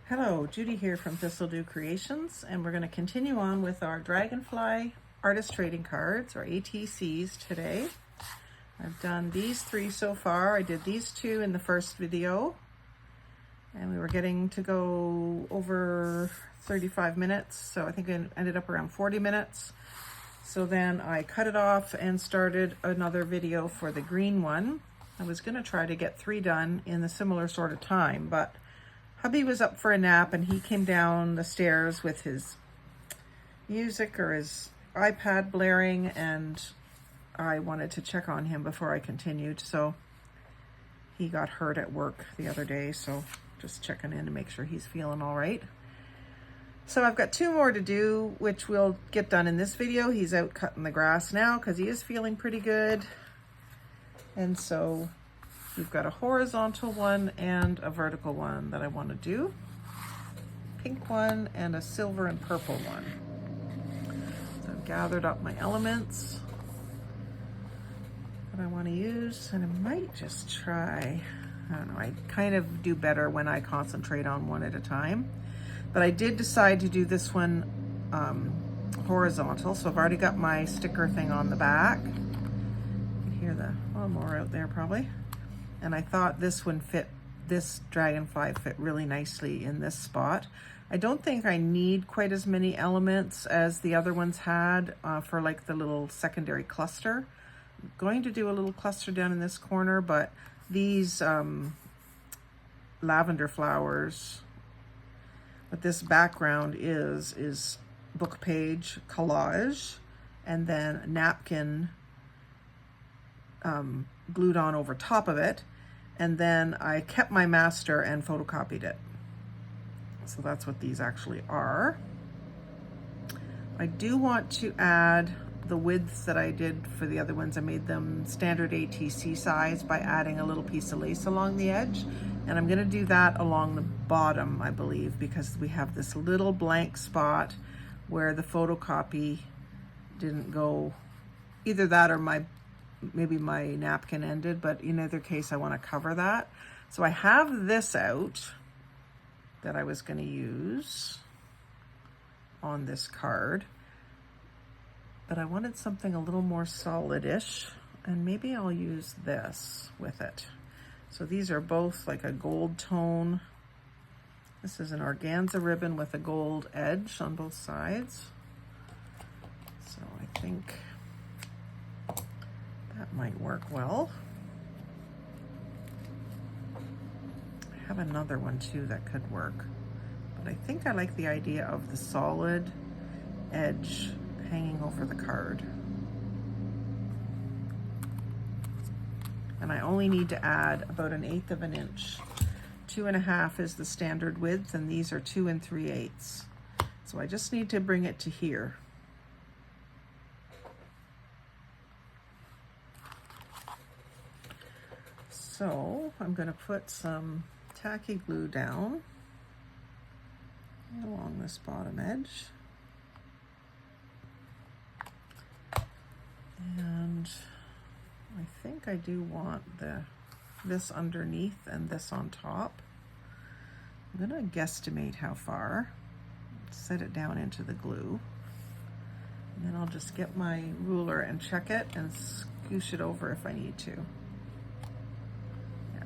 Hello, Judy here from Thistledew Creations, and we're going to continue on with our Dragonfly Artist Trading Cards, or ATCs, today. I've done these 3 so far. I did these 2 in the first video, and we were getting to go over 35 minutes, so I think it ended up around 40 minutes. So then I cut it off and started another video for the green one. I was going to try to get 3 done in a similar sort of time, but hubby was up for a nap and he came down the stairs with his music or his iPad blaring, and I wanted to check on him before I continued. So he got hurt at work the other day, so just checking in to make sure he's feeling all right. So I've got 2 more to do, which we'll get done in this video. He's out cutting the grass now because he is feeling pretty good. And so we've got a horizontal one and a vertical one that I want to do. Pink one and a silver and purple one. So I've gathered up my elements that I want to use, and I might just try, I don't know, I kind of do better when I concentrate on one at a time. But I did decide to do this one horizontal, so I've already got my sticker thing on the back. You can hear the lawnmower out there probably. And I thought this one fit, this dragonfly fit really nicely in this spot. I don't think I need quite as many elements as the other ones had for like the little secondary cluster. I'm going to do a little cluster down in this corner, but these lavender flowers, what this background is book page collage, and then a napkin glued on over top of it, and then I kept my master and photocopied it. So that's what these actually are. I do want to add the widths that I did for the other ones. I made them standard ATC size by adding a little piece of lace along the edge, and I'm going to do that along the bottom, I believe, because we have this little blank spot where the photocopy didn't go. Either that or maybe my napkin ended, but in either case I want to cover that. So I have this out that I was going to use on this card, but I wanted something a little more solid-ish, and maybe I'll use this with it. So these are both like a gold tone. This is an organza ribbon with a gold edge on both sides. So I think that might work well. I have another one too that could work, but I think I like the idea of the solid edge hanging over the card. And I only need to add about 1/8 of an inch. 2.5 is the standard width, and these are 2 3/8. So I just need to bring it to here. So I'm going to put some tacky glue down along this bottom edge. And I think I do want this underneath and this on top. I'm going to guesstimate how far, set it down into the glue, and then I'll just get my ruler and check it and scoosh it over if I need to.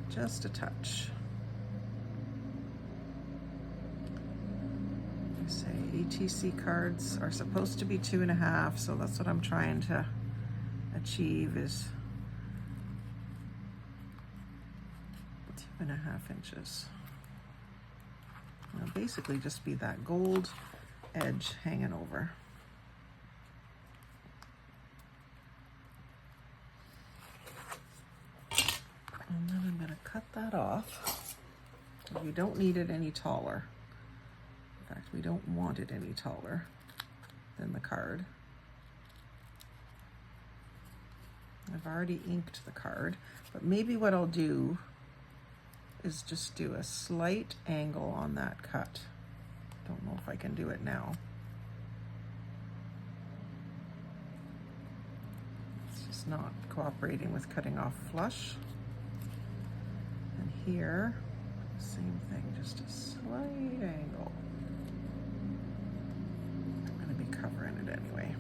Just a touch. I say ATC cards are supposed to be 2.5, so that's what I'm trying to achieve, is 2.5 inches. It'll basically just be that gold edge hanging over. And then I'm going to cut that off. We don't need it any taller. In fact, we don't want it any taller than the card. I've already inked the card, but maybe what I'll do is just do a slight angle on that cut. Don't know if I can do it now. It's just not cooperating with cutting off flush. And here, same thing, just a slight angle. I'm going to be covering it anyway.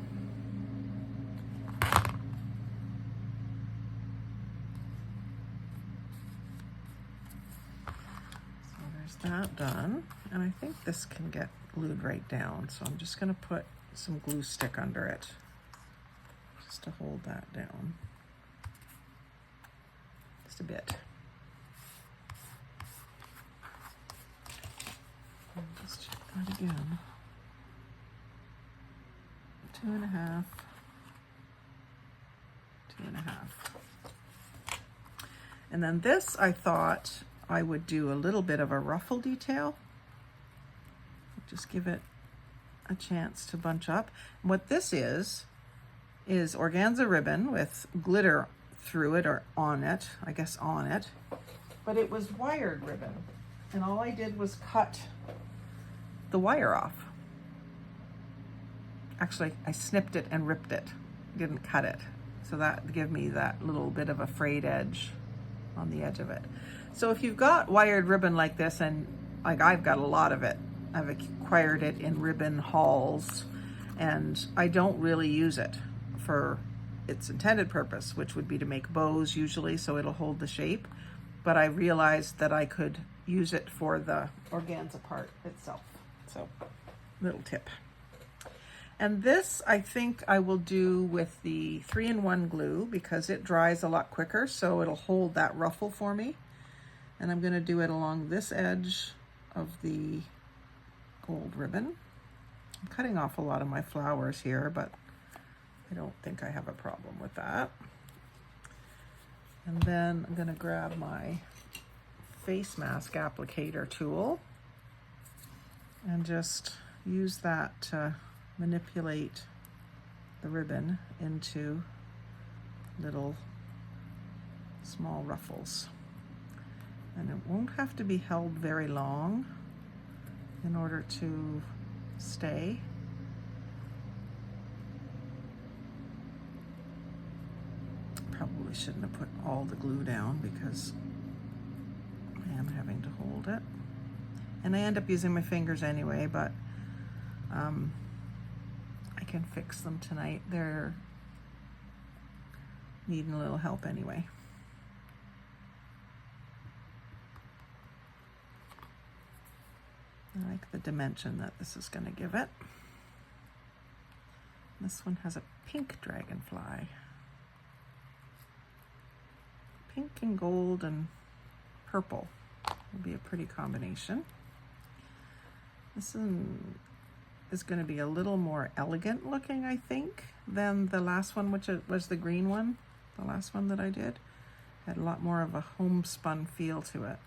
So there's that done. And I think this can get glued right down. So I'm just going to put some glue stick under it just to hold that down. Just a bit. And just check that again. 2.5, 2.5. And then this, I thought I would do a little bit of a ruffle detail. Just give it a chance to bunch up. And what this is organza ribbon with glitter through it or on it, I guess on it. But it was wired ribbon. And all I did was cut the wire off. Actually, I snipped it and ripped it, didn't cut it. So that gave me that little bit of a frayed edge on the edge of it. So if you've got wired ribbon like this, and like I've got a lot of it, I've acquired it in ribbon hauls, and I don't really use it for its intended purpose, which would be to make bows usually, so it'll hold the shape. But I realized that I could use it for the organza part itself. So, little tip. And this, I think I will do with the 3-in-1 glue because it dries a lot quicker, so it'll hold that ruffle for me. And I'm going to do it along this edge of the gold ribbon. I'm cutting off a lot of my flowers here, but I don't think I have a problem with that. And then I'm going to grab my face mask applicator tool and just use that to manipulate the ribbon into little small ruffles. And it won't have to be held very long in order to stay. Probably shouldn't have put all the glue down because I am having to hold it. And I end up using my fingers anyway, but I can fix them tonight. They're needing a little help anyway. I like the dimension that this is going to give it. This one has a pink dragonfly. Pink and gold and purple will be a pretty combination. This one is going to be a little more elegant looking, I think, than the last one, which was the green one. The last one that I did had a lot more of a homespun feel to it.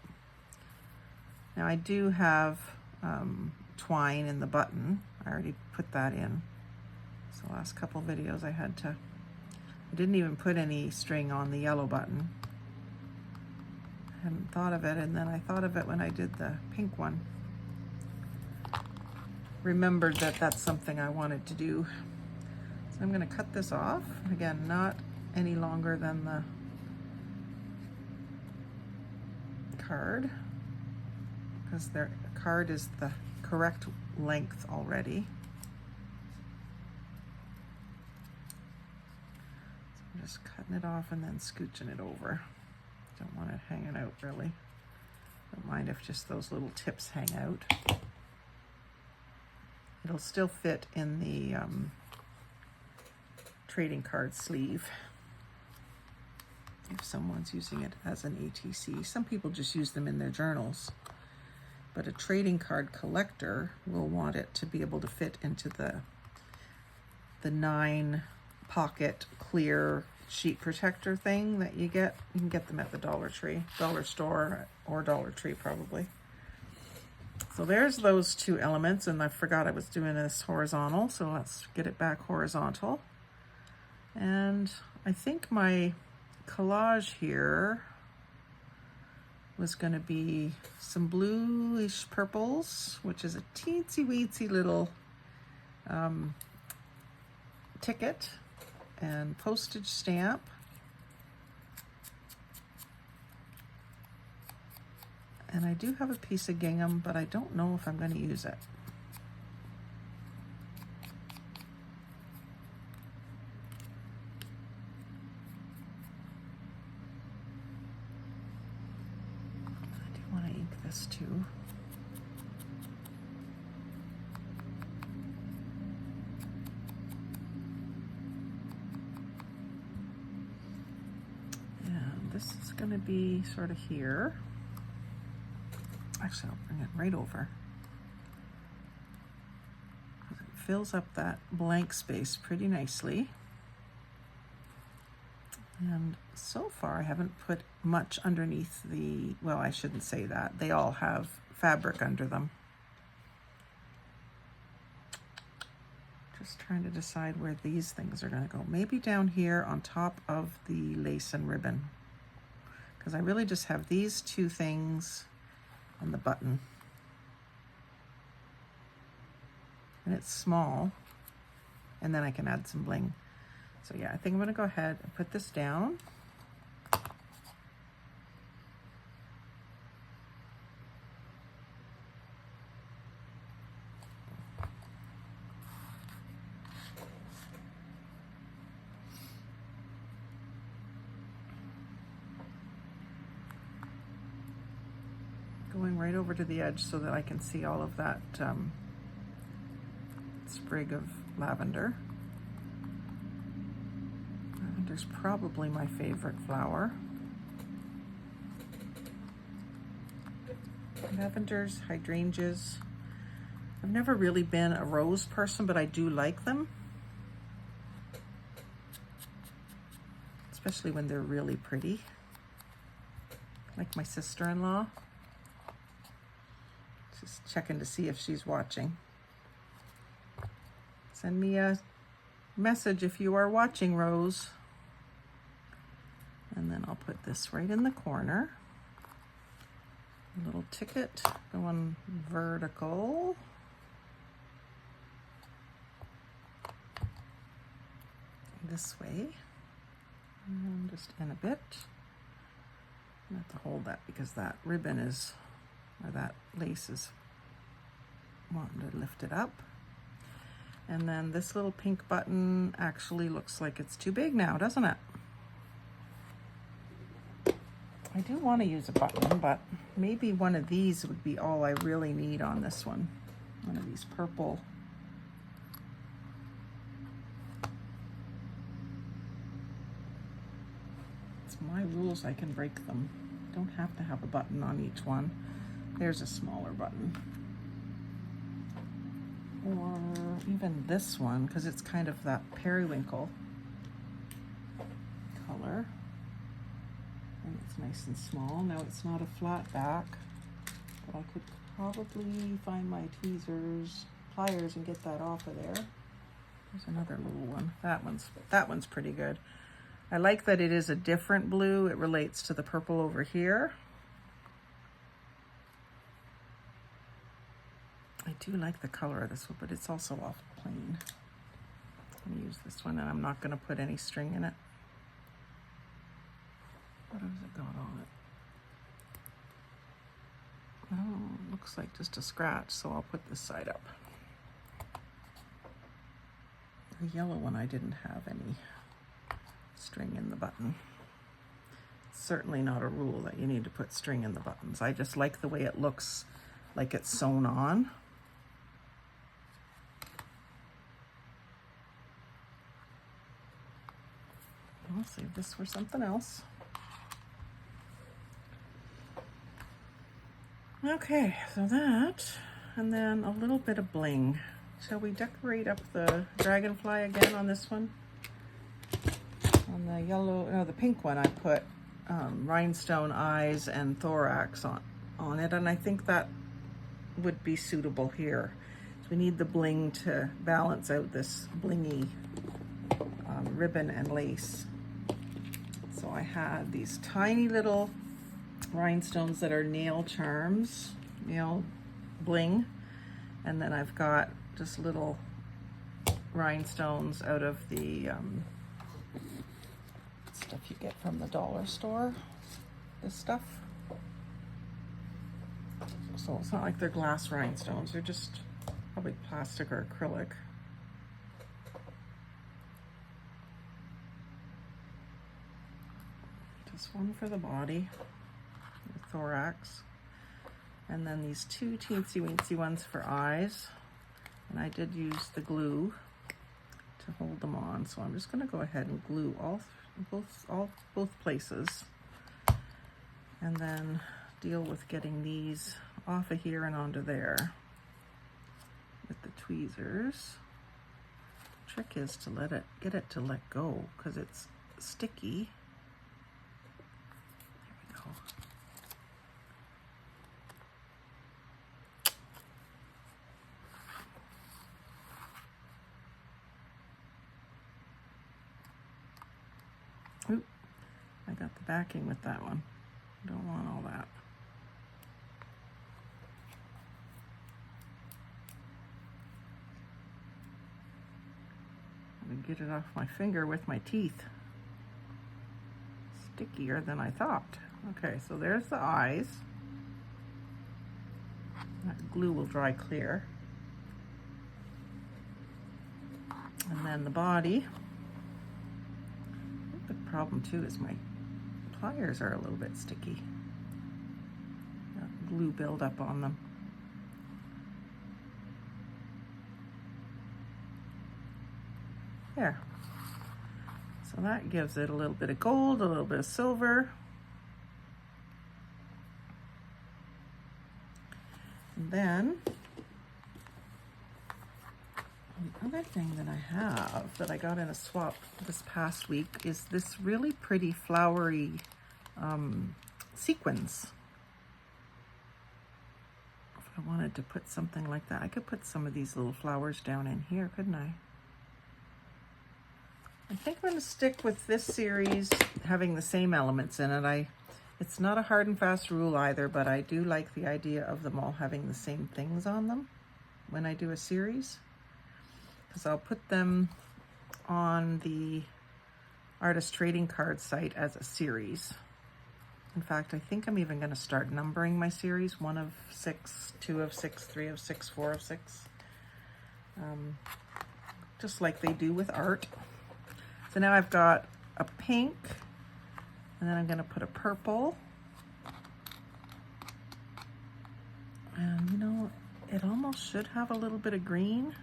Now I do have twine in the button. I already put that in. So the last couple videos I didn't even put any string on the yellow button. I hadn't thought of it, and then I thought of it when I did the pink one. Remembered that that's something I wanted to do. So I'm going to cut this off. Again, not any longer than the card, because the card is the correct length already. So I'm just cutting it off and then scooching it over. Don't want it hanging out really. Don't mind if just those little tips hang out. It'll still fit in the trading card sleeve if someone's using it as an ATC. Some people just use them in their journals, but a trading card collector will want it to be able to fit into the 9 pocket clear sheet protector thing that you get. You can get them at the Dollar Store or Dollar Tree probably. So there's those two elements, and I forgot I was doing this horizontal, so let's get it back horizontal. And I think my collage here was going to be some bluish purples, which is a teensy weensy little ticket and postage stamp, And I do have a piece of gingham, but I don't know if I'm going to use it. I do want to ink this too. And this is going to be sort of here. Actually, I'll bring it right over. It fills up that blank space pretty nicely. And so far, I haven't put much underneath the, well, I shouldn't say that. They all have fabric under them. Just trying to decide where these things are going to go. Maybe down here on top of the lace and ribbon. Because I really just have these two things and the button, and it's small, and then I can add some bling. So yeah, I think I'm gonna go ahead and put this down. Going right over to the edge so that I can see all of that sprig of lavender. Lavender's probably my favorite flower. Lavenders, hydrangeas. I've never really been a rose person, but I do like them. Especially when they're really pretty. Like my sister-in-law. Just checking to see if she's watching. Send me a message if you are watching, Rose. And then I'll put this right in the corner. A little ticket going vertical. This way. And just in a bit. I have to hold that because that ribbon is, or that lace is wanting to lift it up. And then this little pink button actually looks like it's too big now, doesn't it? I do want to use a button, but maybe one of these would be all I really need on this one. One of these purple. It's my rules, I can break them. Don't have to have a button on each one. There's a smaller button. Or even this one, because it's kind of that periwinkle color. And it's nice and small. Now it's not a flat back, but I could probably find my tweezers, pliers, and get that off of there. There's another little one. That one's pretty good. I like that it is a different blue. It relates to the purple over here. I do like the color of this one, but it's also off plain. I'm gonna use this one, and I'm not gonna put any string in it. What has it got on it? Oh, looks like just a scratch, so I'll put this side up. The yellow one, I didn't have any string in the button. It's certainly not a rule that you need to put string in the buttons. I just like the way it looks, like it's sewn on. I'll save this for something else. Okay, so that, and then a little bit of bling. Shall we decorate up the dragonfly again on this one? On the yellow, no, the pink one, I put rhinestone eyes and thorax on it, and I think that would be suitable here. So we need the bling to balance out this blingy ribbon and lace. So I had these tiny little rhinestones that are nail charms, nail bling, and then I've got just little rhinestones out of the stuff you get from the dollar store, this stuff. So it's not like they're glass rhinestones, they're just probably plastic or acrylic. Just one for the body, the thorax, and then these two teensy weensy ones for eyes. And I did use the glue to hold them on, so I'm just going to go ahead and glue both places, and then deal with getting these off of here and onto there with the tweezers. The trick is to get it to let go, because it's sticky. There we go. Oop, I got the backing with that one. Don't want all that. I'm gonna get it off my finger with my teeth. Stickier than I thought. Okay, so there's the eyes. That glue will dry clear. And then the body. The problem too is my pliers are a little bit sticky. Got glue buildup on them. There. So that gives it a little bit of gold, a little bit of silver. And then the other thing that I have that I got in a swap this past week is this really pretty flowery sequins. If I wanted to put something like that, I could put some of these little flowers down in here, couldn't I? I think I'm going to stick with this series having the same elements in it. It's not a hard and fast rule either, but I do like the idea of them all having the same things on them when I do a series, because I'll put them on the artist trading card site as a series. In fact, I think I'm even going to start numbering my series: 1 of 6, 2 of 6, 3 of 6, 4 of 6, just like they do with art. So now I've got a pink, and then I'm going to put a purple. And you know, it almost should have a little bit of green.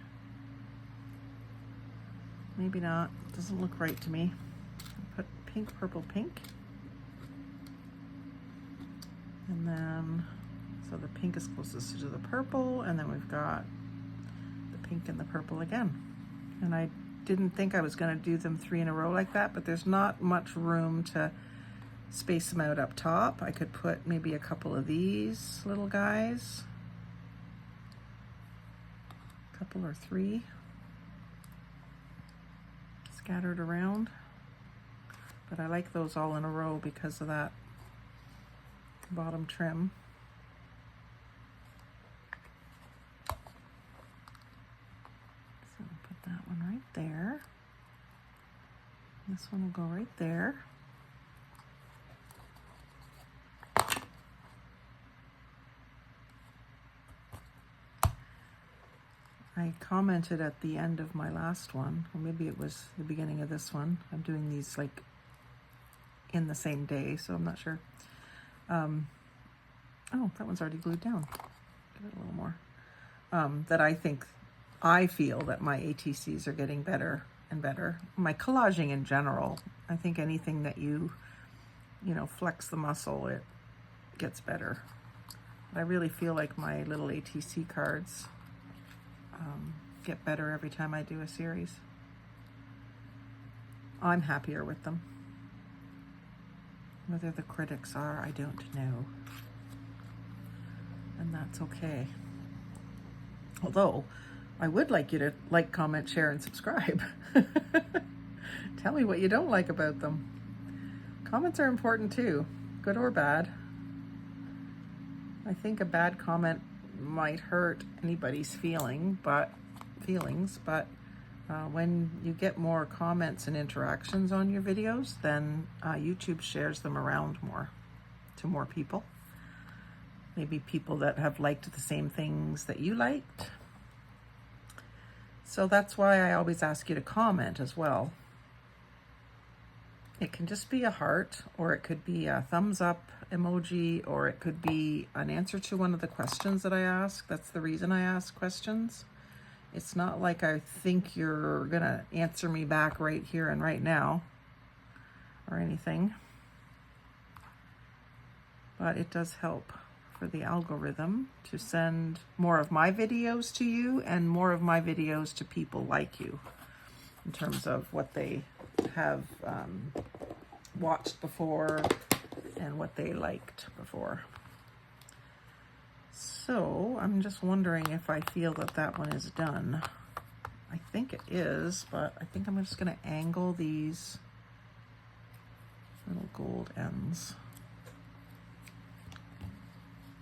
Maybe not. It doesn't look right to me. I'll put pink, purple, pink. And then, so the pink is closest to the purple, and then we've got the pink and the purple again. And I didn't think I was going to do them 3 in a row like that, but there's not much room to space them out up top. I could put maybe a couple of these little guys, a couple or 3 scattered around, but I like those all in a row because of that bottom trim. So I'll put that one right there. This one will go right there. I commented at the end of my last one, or maybe it was the beginning of this one. I'm doing these like in the same day, so I'm not sure. Oh, that one's already glued down. Give it a little more. I feel that my ATCs are getting better and better. My collaging in general, I think anything that you flex the muscle, it gets better. But I really feel like my little ATC cards get better every time I do a series. I'm happier with them. Whether the critics are, I don't know. And that's okay. Although, I would like you to like, comment, share, and subscribe. Tell me what you don't like about them. Comments are important too, good or bad. I think a bad comment might hurt anybody's feelings, but when you get more comments and interactions on your videos, then YouTube shares them around more to more people. maybe people that have liked the same things that you liked. So that's why I always ask you to comment as well. It can just be a heart, or it could be a thumbs up emoji, or it could be an answer to one of the questions that I ask. That's the reason I ask questions. It's not like I think you're gonna answer me back right here and right now or anything, but it does help for the algorithm to send more of my videos to you and more of my videos to people like you in terms of what they have watched before and what they liked before. So I'm just wondering if I feel that that one is done. I think it is, but I think I'm just going to angle these little gold ends.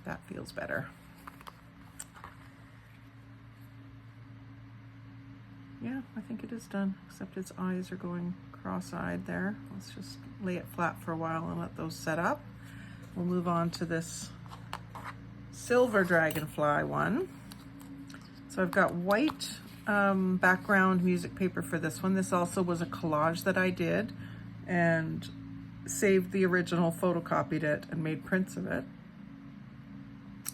That feels better. Yeah, I think it is done, except its eyes are going cross-eyed there. Let's just lay it flat for a while and let those set up. We'll move on to this silver dragonfly one. So I've got white background music paper for this one. This also was a collage that I did and saved the original, photocopied it, and made prints of it.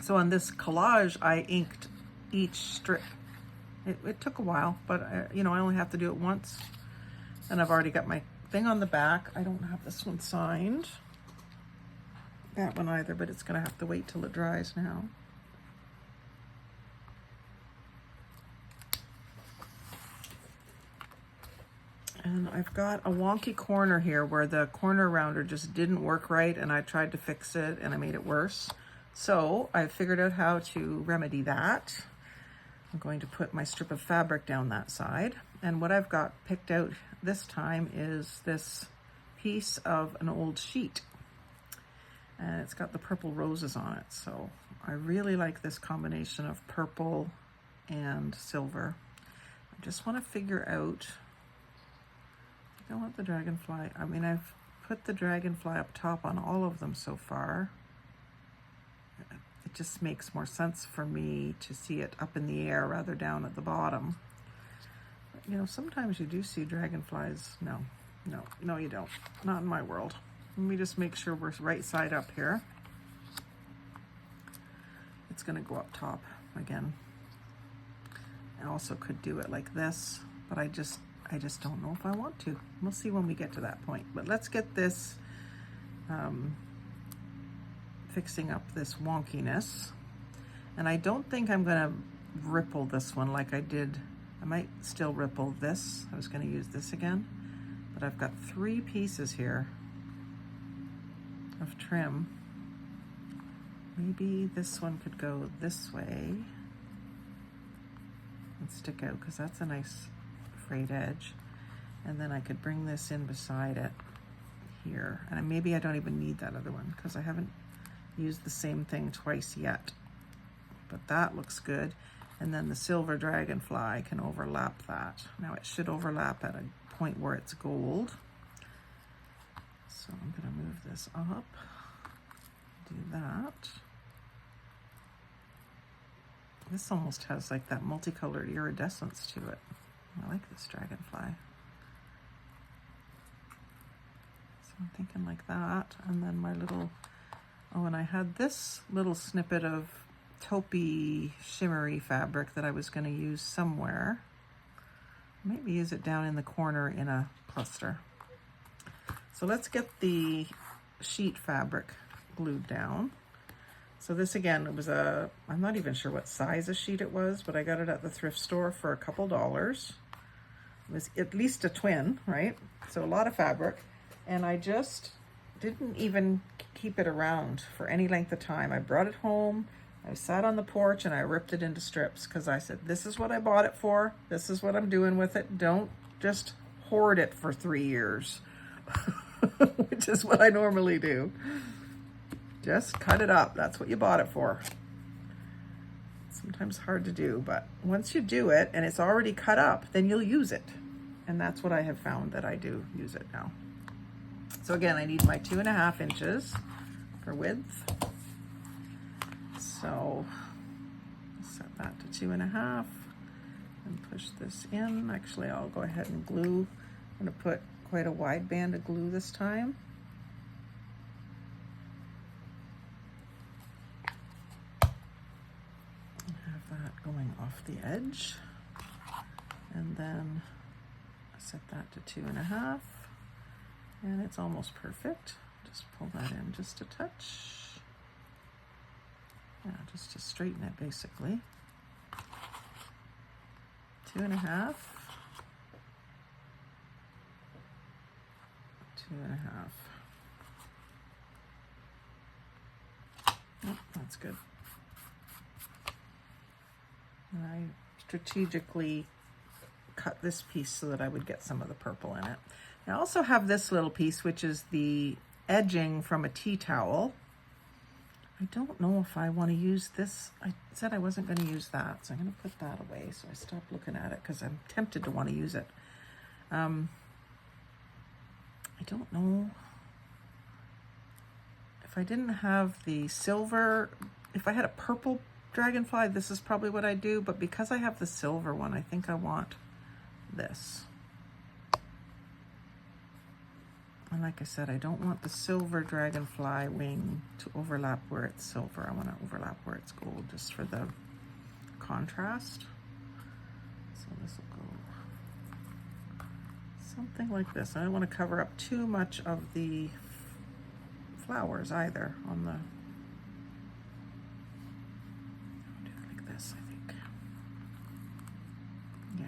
So on this collage, I inked each strip. It took a while, but you know, I only have to do it once. And I've already got my thing on the back. I don't have this one signed, that one either, but it's gonna have to wait till it dries now. And I've got a wonky corner here where the corner rounder just didn't work right, and I tried to fix it and I made it worse. So I figured out how to remedy that. I'm going to put my strip of fabric down that side. And what I've got picked out this time is this piece of an old sheet. And it's got the purple roses on it. So I really like this combination of purple and silver. I just want to figure out, I don't want the dragonfly. I mean, I've put the dragonfly up top on all of them so far. It just makes more sense for me to see it up in the air rather down at the bottom. But, you know, sometimes you do see dragonflies. No, you don't. Not in my world. Let me just make sure we're right side up here. It's going to go up top again. I also could do it like this, but I just don't know if I want to. We'll see when we get to that point. But let's get this fixing up this wonkiness. And I don't think I'm going to ripple this one like I did. I might still ripple this. I was going to use this again, but I've got 3 pieces here of trim. Maybe this one could go this way and stick out, because that's a nice frayed edge. And then I could bring this in beside it here. And maybe I don't even need that other one because I haven't used the same thing twice yet. But that looks good. And then the silver dragonfly can overlap that. Now it should overlap at a point where it's gold. So I'm going to move this up, do that. This almost has like that multicolored iridescence to it. I like this dragonfly. So I'm thinking like that. And then my little, oh, and I had this little snippet of taupey shimmery fabric that I was going to use somewhere. Maybe use it down in the corner in a cluster. So let's get the sheet fabric glued down. So this again, it was a, I'm not even sure what size of sheet it was, but I got it at the thrift store for a couple dollars. It was at least a twin, right? So a lot of fabric. And I just didn't even keep it around for any length of time. I brought it home, I sat on the porch and I ripped it into strips because I said, this is what I bought it for. This is what I'm doing with it. Don't just hoard it for 3 years, which is what I normally do. Just cut it up. That's what you bought it for. It's sometimes hard to do, but once you do it and it's already cut up, then you'll use it. And that's what I have found that I do use it now. So again, I need my 2.5 inches for width. So set that to 2.5 and push this in. Actually, I'll go ahead and glue. I'm going to put quite a wide band of glue this time. Have that going off the edge. And then set that to 2.5. And it's almost perfect. Just pull that in just a touch. Yeah, just to straighten it basically. 2.5. 2.5. Oh, that's good. And I strategically cut this piece so that I would get some of the purple in it. I also have this little piece, which is the edging from a tea towel. I don't know if I want to use this. I said I wasn't going to use that, so I'm going to put that away. So I stopped looking at it because I'm tempted to want to use it. I don't know if I didn't have the silver. If I had a purple dragonfly, this is probably what I'd do, but because I have the silver one, I think I want this. And like I said, I don't want the silver dragonfly wing to overlap where it's silver. I want to overlap where it's gold just for the contrast. So this will go something like this. I don't want to cover up too much of the flowers either on the, I'll do it like this, I think. Yeah.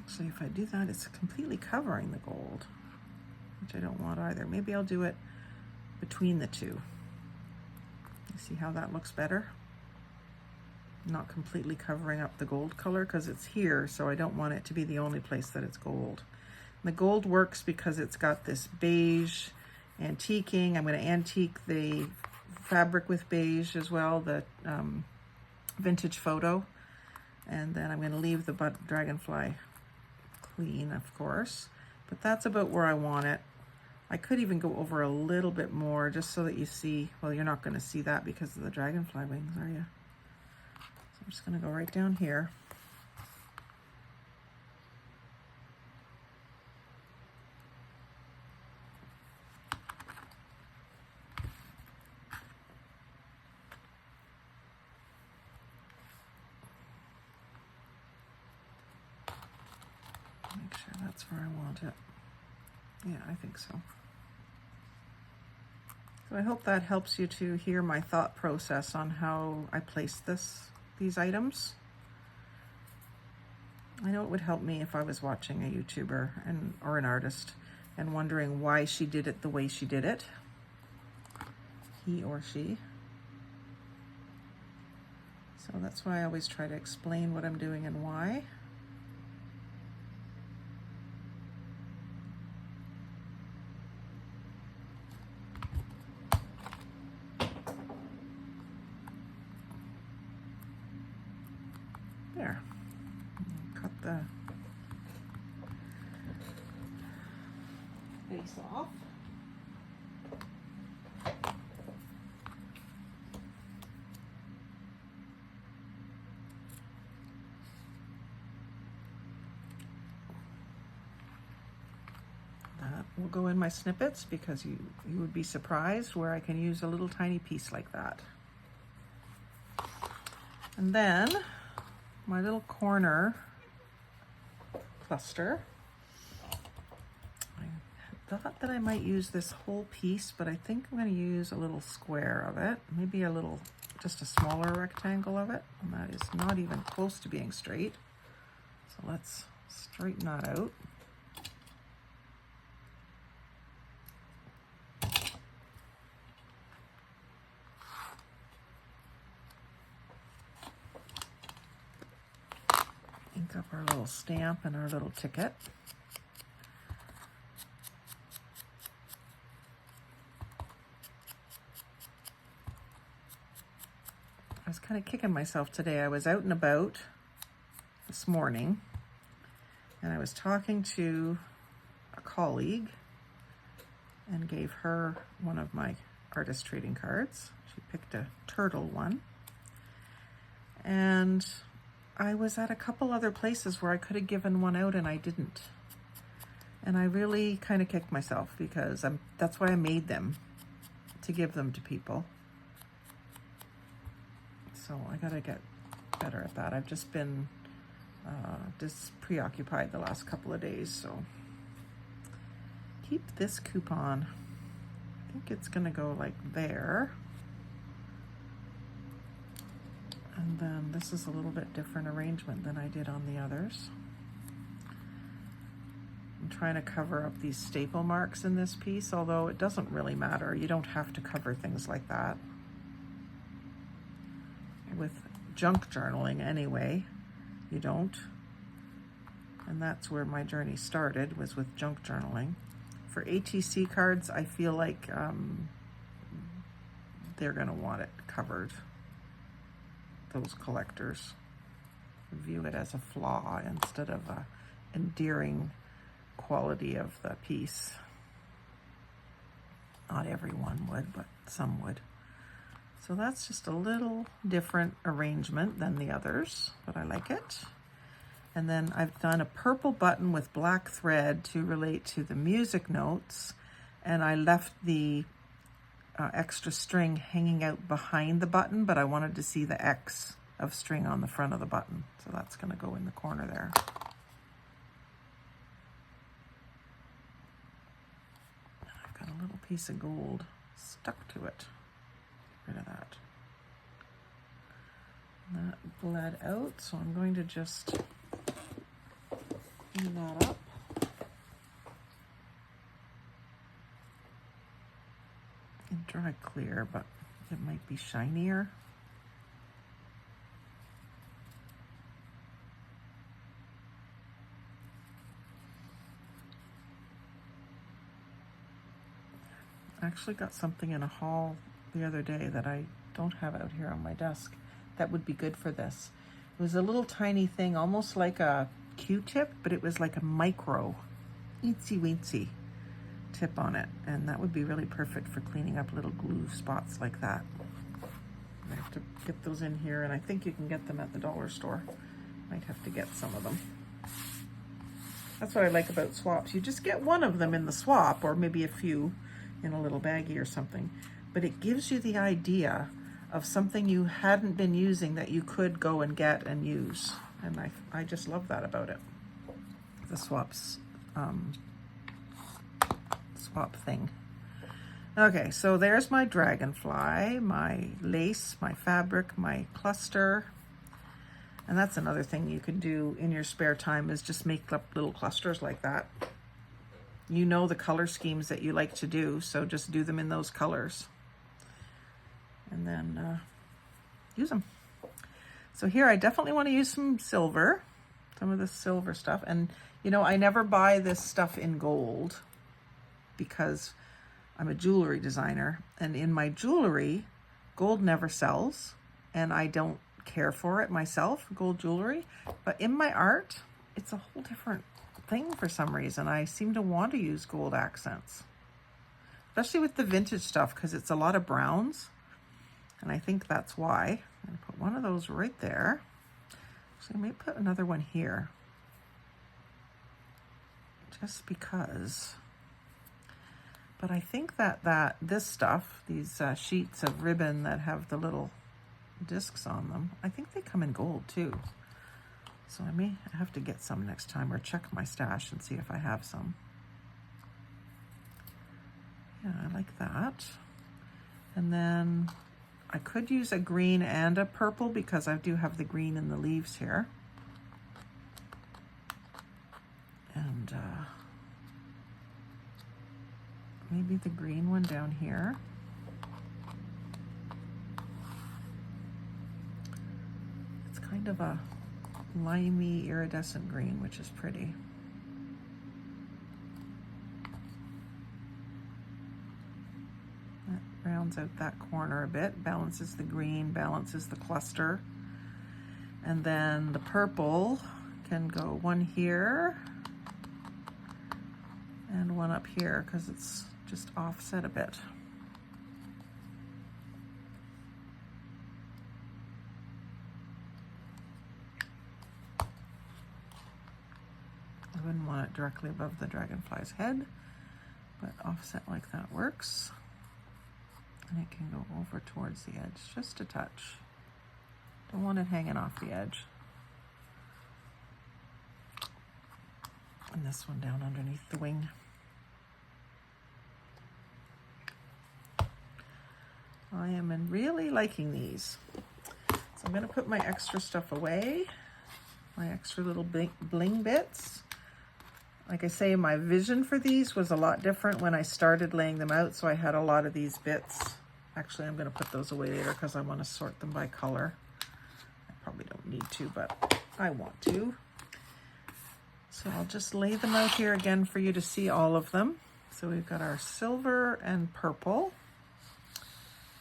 Actually, if I do that, it's completely covering the gold, which I don't want either. Maybe I'll do it between the two. You see how that looks better? Not completely covering up the gold color because it's here, so I don't want it to be the only place that it's gold. And the gold works because it's got this beige antiquing. I'm going to antique the fabric with beige as well, the vintage photo. And then I'm going to leave the dragonfly clean, of course, but that's about where I want it. I could even go over a little bit more just so that you see, well, you're not going to see that because of the dragonfly wings, are you? So I'm just going to go right down here. Make sure that's where I want it. Yeah, I think so. So I hope that helps you to hear my thought process on how I place these items. I know it would help me if I was watching a YouTuber or an artist and wondering why she did it the way she did it. He or she. So that's why I always try to explain what I'm doing and why. There. Cut the base off. That will go in my snippets because you would be surprised where I can use a little tiny piece like that. And then my little corner cluster. I thought that I might use this whole piece, but I think I'm going to use a little square of it, maybe just a smaller rectangle of it, and that is not even close to being straight. So let's straighten that out. Ink up our little stamp and our little ticket. I was kind of kicking myself today. I was out and about this morning and I was talking to a colleague and gave her one of my artist trading cards. She picked a turtle one. And I was at a couple other places where I could have given one out and I didn't. And I really kind of kicked myself because that's why I made them, to give them to people. So I gotta get better at that. I've just been just preoccupied the last couple of days, so. Keep this coupon. I think it's gonna go like there. And then this is a little bit different arrangement than I did on the others. I'm trying to cover up these staple marks in this piece, although it doesn't really matter. You don't have to cover things like that. With junk journaling anyway, you don't. And that's where my journey started, was with junk journaling. For ATC cards, I feel like they're gonna want it covered. Those collectors view it as a flaw instead of a endearing quality of the piece. Not everyone would, but some would. So that's just a little different arrangement than the others, but I like it. And then I've done a purple button with black thread to relate to the music notes, and I left the extra string hanging out behind the button, but I wanted to see the X of string on the front of the button. So that's gonna go in the corner there. I've got a little piece of gold stuck to it. Get rid of that. And that bled out, so I'm going to just clean that up. And dry clear, but it might be shinier. I actually got something in a haul the other day that I don't have out here on my desk that would be good for this. It was a little tiny thing, almost like a Q-tip, but it was like a micro, eensy-weensy tip on it, and that would be really perfect for cleaning up little glue spots like that. I have to get those in here, and I think you can get them at the dollar store. Might have to get some of them. That's what I like about swaps. You just get one of them in the swap, or maybe a few in a little baggie or something, but it gives you the idea of something you hadn't been using that you could go and get and use. And I just love that about it. The swaps, swap thing. Okay, so there's my dragonfly, my lace, my fabric, my cluster. And that's another thing you can do in your spare time, is just make up little clusters like that. You know the color schemes that you like to do, so just do them in those colors. And then use them. So here I definitely want to use some silver, some of this silver stuff. And you know, I never buy this stuff in gold because I'm a jewelry designer, and in my jewelry, gold never sells, and I don't care for it myself, gold jewelry. But in my art, it's a whole different thing for some reason. I seem to want to use gold accents, especially with the vintage stuff, because it's a lot of browns, and I think that's why. I'm gonna put one of those right there. So I may put another one here, just because. But I think that this stuff, these sheets of ribbon that have the little discs on them, I think they come in gold too. So I may have to get some next time, or check my stash and see if I have some. Yeah, I like that. And then I could use a green and a purple, because I do have the green in the leaves here. And maybe the green one down here. It's kind of a limey iridescent green, which is pretty. That rounds out that corner a bit, balances the green, balances the cluster. And then the purple can go one here and one up here, because it's just offset a bit. I wouldn't want it directly above the dragonfly's head, but offset like that works. And it can go over towards the edge just a touch. Don't want it hanging off the edge. And this one down underneath the wing. I am really liking these. So I'm going to put my extra stuff away, my extra little bling bits. Like I say, my vision for these was a lot different when I started laying them out, so I had a lot of these bits. Actually, I'm going to put those away later because I want to sort them by color. I probably don't need to, but I want to. So I'll just lay them out here again for you to see all of them. So we've got our silver and purple,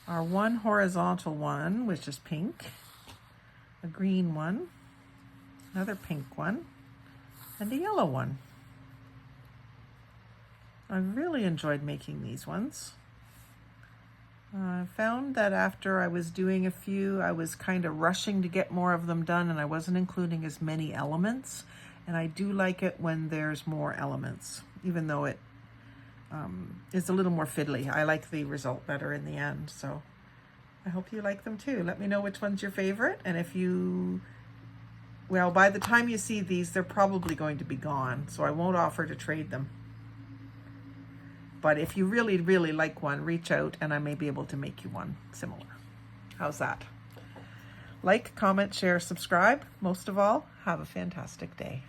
our one horizontal one, which is pink, a green one, another pink one, and a yellow one. I really enjoyed making these ones. I found that after I was doing a few, I was kind of rushing to get more of them done, and I wasn't including as many elements. And I do like it when there's more elements, even though it is a little more fiddly. I like the result better in the end, so I hope you like them too. Let me know which one's your favorite, and if you, well, by the time you see these, they're probably going to be gone, so I won't offer to trade them. But if you really, really like one, reach out and I may be able to make you one similar. How's that? Like, comment, share, subscribe. Most of all, have a fantastic day.